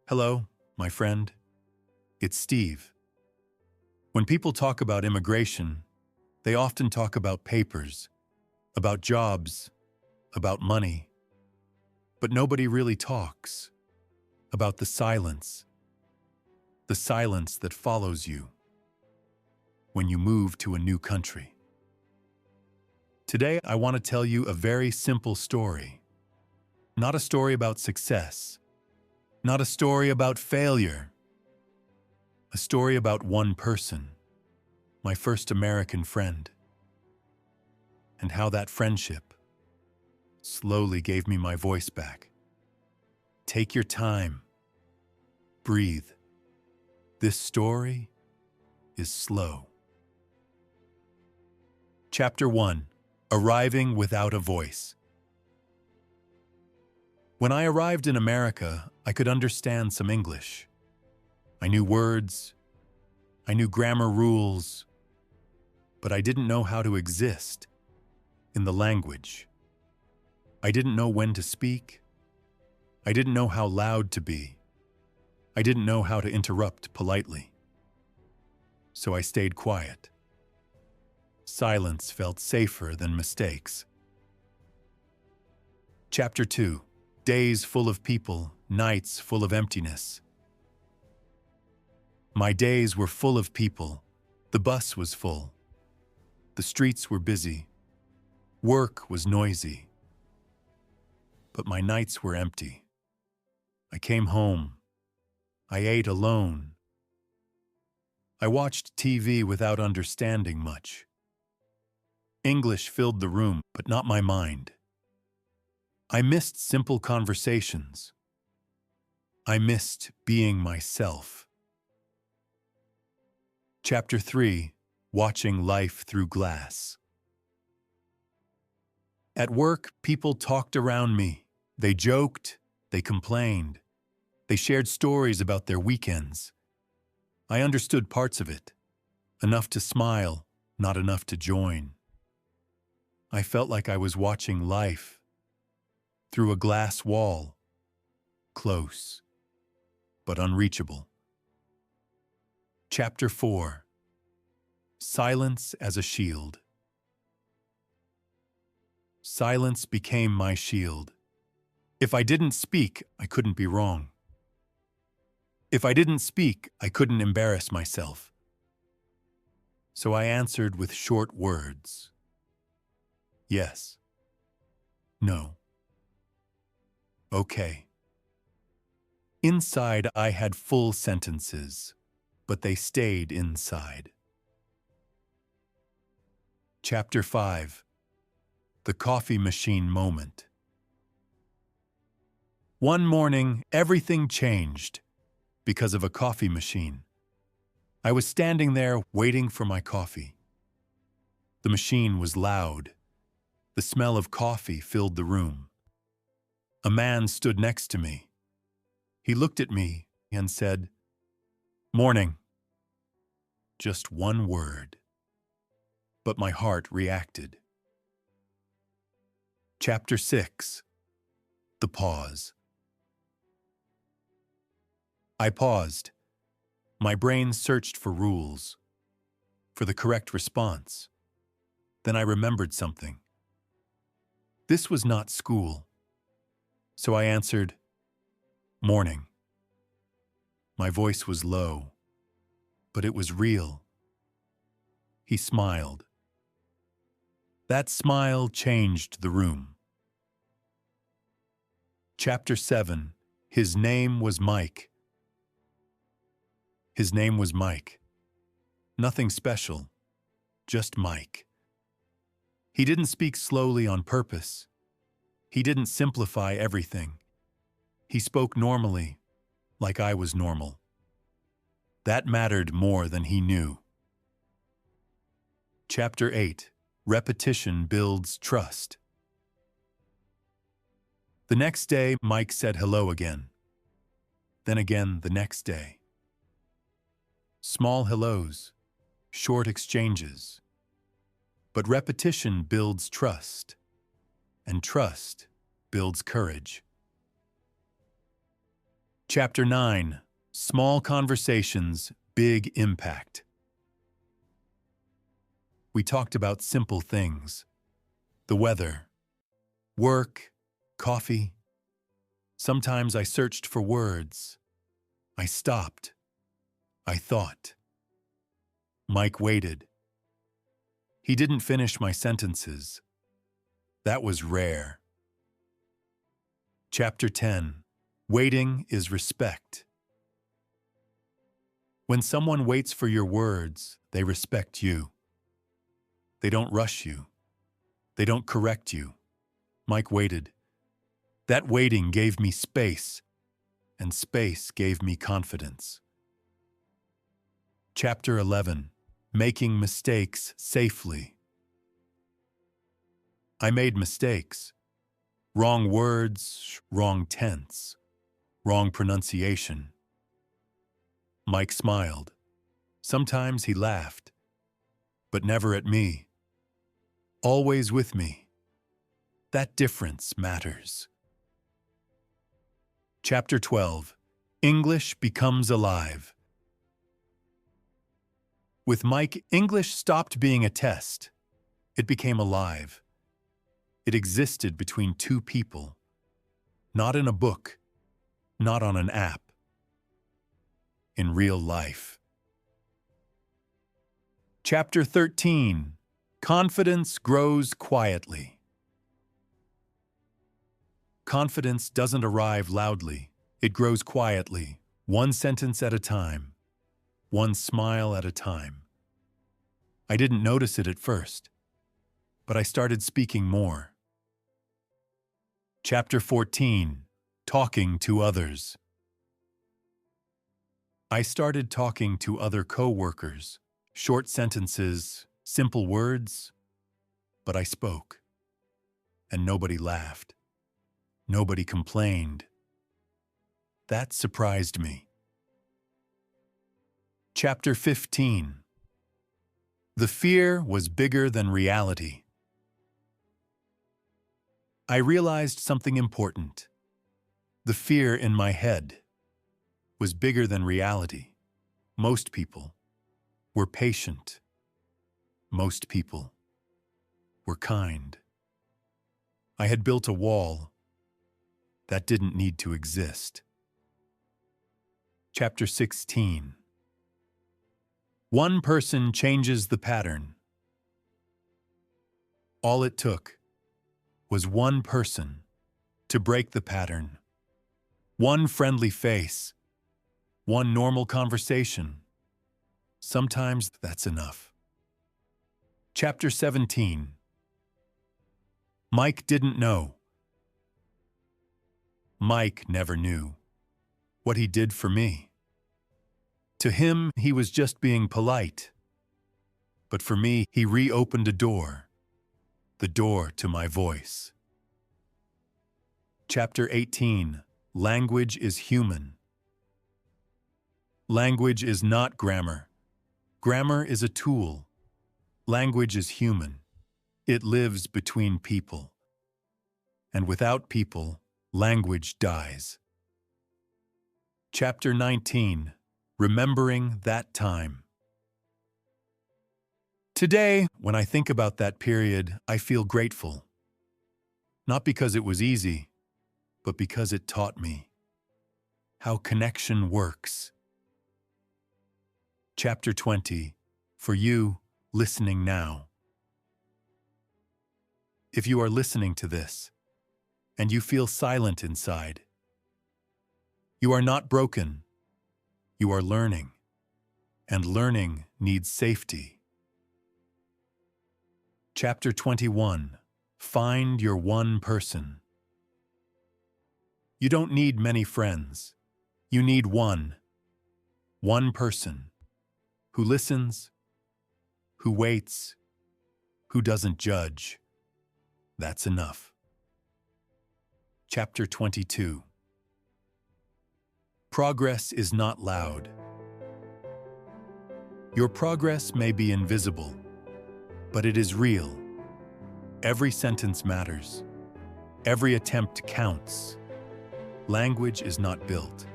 Hello, my friend. It's Steve. When people talk about immigration, they often talk about papers, about jobs, about money. But nobody really talks about the silence that follows you when you move to a new country. Today, I want to tell you a very simple story. Not a story about success, not a story about failure, a story about one person, my first American friend, and how that friendship slowly gave me my voice back. Take your time. Breathe. This story is slow. Chapter 1. Arriving without a voice. When I arrived in America, I could understand some English. I knew words, I knew grammar rules, but I didn't know how to exist in the language. I didn't know when to speak. I didn't know how loud to be. I didn't know how to interrupt politely. So I stayed quiet. Silence felt safer than mistakes. Chapter 2. Days full of people, nights full of emptiness. My days were full of people. The bus was full. The streets were busy. Work was noisy. But my nights were empty. I came home. I ate alone. I watched TV without understanding much. English filled the room, but not my mind. I missed simple conversations. I missed being myself. Chapter 3. Watching life through glass. At work, people talked around me. They joked, they complained. They shared stories about their weekends. I understood parts of it, enough to smile, not enough to join. I felt like I was watching life through a glass wall, close, but unreachable. Chapter 4. Silence as a shield. Silence became my shield. If I didn't speak, I couldn't be wrong. If I didn't speak, I couldn't embarrass myself. So I answered with short words. Yes. No. Okay. Inside, I had full sentences, but they stayed inside. Chapter 5. The coffee machine moment. One morning, everything changed because of a coffee machine. I was standing there waiting for my coffee. The machine was loud. The smell of coffee filled the room. A man stood next to me. He looked at me and said, "Morning." Just one word. But my heart reacted. Chapter 6. The pause. I paused. My brain searched for rules, for the correct response. Then I remembered something. This was not school. So I answered, "Morning." My voice was low, but it was real. He smiled. That smile changed the room. Chapter 7. His name was Mike. His name was Mike. Nothing special, just Mike. He didn't speak slowly on purpose. He didn't simplify everything. He spoke normally, like I was normal. That mattered more than he knew. Chapter 8. Repetition builds trust. The next day, Mike said hello again. Then again the next day. Small hellos, short exchanges. But repetition builds trust, and trust builds courage. Chapter 9. Small Conversations, Big Impact. We talked about simple things. The weather, work, coffee. Sometimes I searched for words. I stopped. I thought. Mike waited. He didn't finish my sentences. That was rare. Chapter 10. Waiting is respect. When someone waits for your words, they respect you. They don't rush you. They don't correct you. Mike waited. That waiting gave me space, and space gave me confidence. Chapter 11. Making mistakes safely. I made mistakes. Wrong words, wrong tense, wrong pronunciation. Mike smiled. Sometimes he laughed, but never at me. Always with me. That difference matters. Chapter 12. English becomes alive. With Mike, English stopped being a test. It became alive. It existed between two people, not in a book, not on an app, in real life. Chapter 13. Confidence grows quietly. Confidence doesn't arrive loudly. It grows quietly, one sentence at a time, one smile at a time. I didn't notice it at first, but I started speaking more. Chapter 14. Talking to others. I started talking to other co-workers, short sentences, simple words, but I spoke, and nobody laughed. Nobody complained. That surprised me. Chapter 15. The fear was bigger than reality. I realized something important. The fear in my head was bigger than reality. Most people were patient. Most people were kind. I had built a wall that didn't need to exist. Chapter 16. One person changes the pattern. All it took was one person to break the pattern. One friendly face, one normal conversation. Sometimes that's enough. Chapter 17. Mike didn't know. Mike never knew what he did for me. To him, he was just being polite. But for me, he reopened a door, the door to my voice. Chapter 18. Language is human. Language is not grammar. Grammar is a tool. Language is human. It lives between people. And without people, language dies. Chapter 19. Remembering that time. Today, when I think about that period, I feel grateful. Not because it was easy, but because it taught me how connection works. Chapter 20. For you, listening now. If you are listening to this, and you feel silent inside, you are not broken. You are learning, and learning needs safety. Chapter 21. Find your one person. You don't need many friends. You need one person who listens, who waits, who doesn't judge. That's enough. Chapter 22. Progress is not loud. Your progress may be invisible, but it is real. Every sentence matters. Every attempt counts. Language is not built.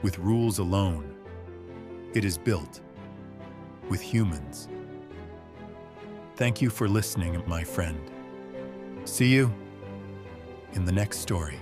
with rules alone. It is built with humans. Thank you for listening, my friend. See you in the next story.